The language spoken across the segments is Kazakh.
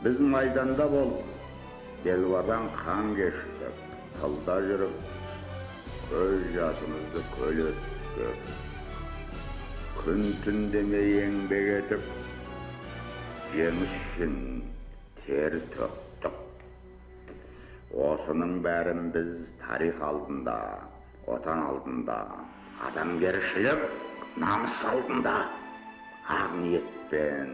Biz maydanda bol, Belvadan kan geçtik, tılda yürüp, göz yaşımızı köl ettik. Gün tün demey еңбек etip, жеңіс үшін тер төктік. Осының бәрін біз тарих алдында, отан алдында, адамгершілік, намыс алдында ақ ниетпен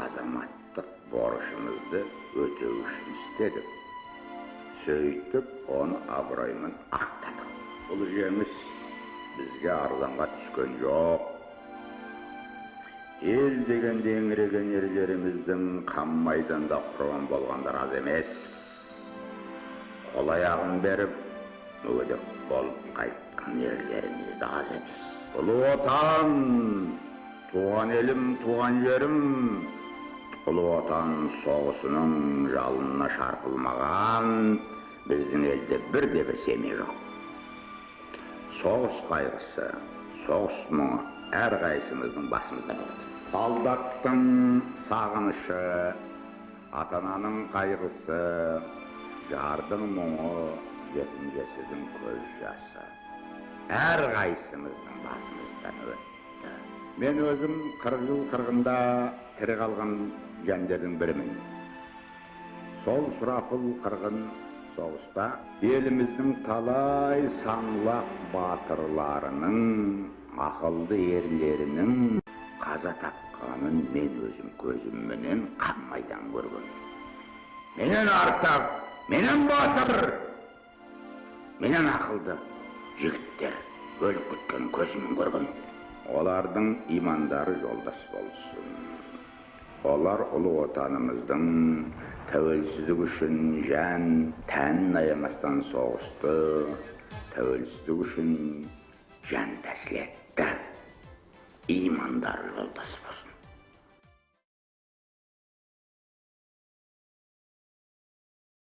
азаматтық борышымызды өтеу үшін істедік. Сөйтіп, оны абыроймен ақтадық. Бұл жеңіс бізге арзанға түскен жоқ. Ел дегенде еңіреген ерлеріміздің қан майданда құрбан болғандар аз емес. Қол аяғын беріп, мүгедек болып қайтқан ерлеріміз де аз емес. Ұлы отан, туған елім, туған жерім, ұлы отан соғысының жалынына шарпылмаған біздің елде бірде-бір семей жоқ. Соғыс қайғысы, соғыс мұңы әрқайсымыздың басымызда болады. Солдаттың сағынышы, ата-ананың қайғысы, жардың мұңы, жетім-жесірдің көз жасы әрқайсымыздың басымыздан өтті. Мен өзім 40 жыл қырғында тірі қалған жандардың бірімін. Сол сұрапыл қырғын соғыста еліміздің талай саңлақ батырларының, ақылды ерлерінің қаза тапқанын мен өзім көзімменен қан майдан көрген. Менен артық, менен батыр, менен ақылды жігіттер өліп кеткен көзіммен көрген. Олардың имандары жолдас болсын. Олар ұлы отанымыздың тәуелсіздік үшін жан, тәнін аямастан соғысты, тәуелсіздік үшін жан тәсілетті. İmanдар жолдас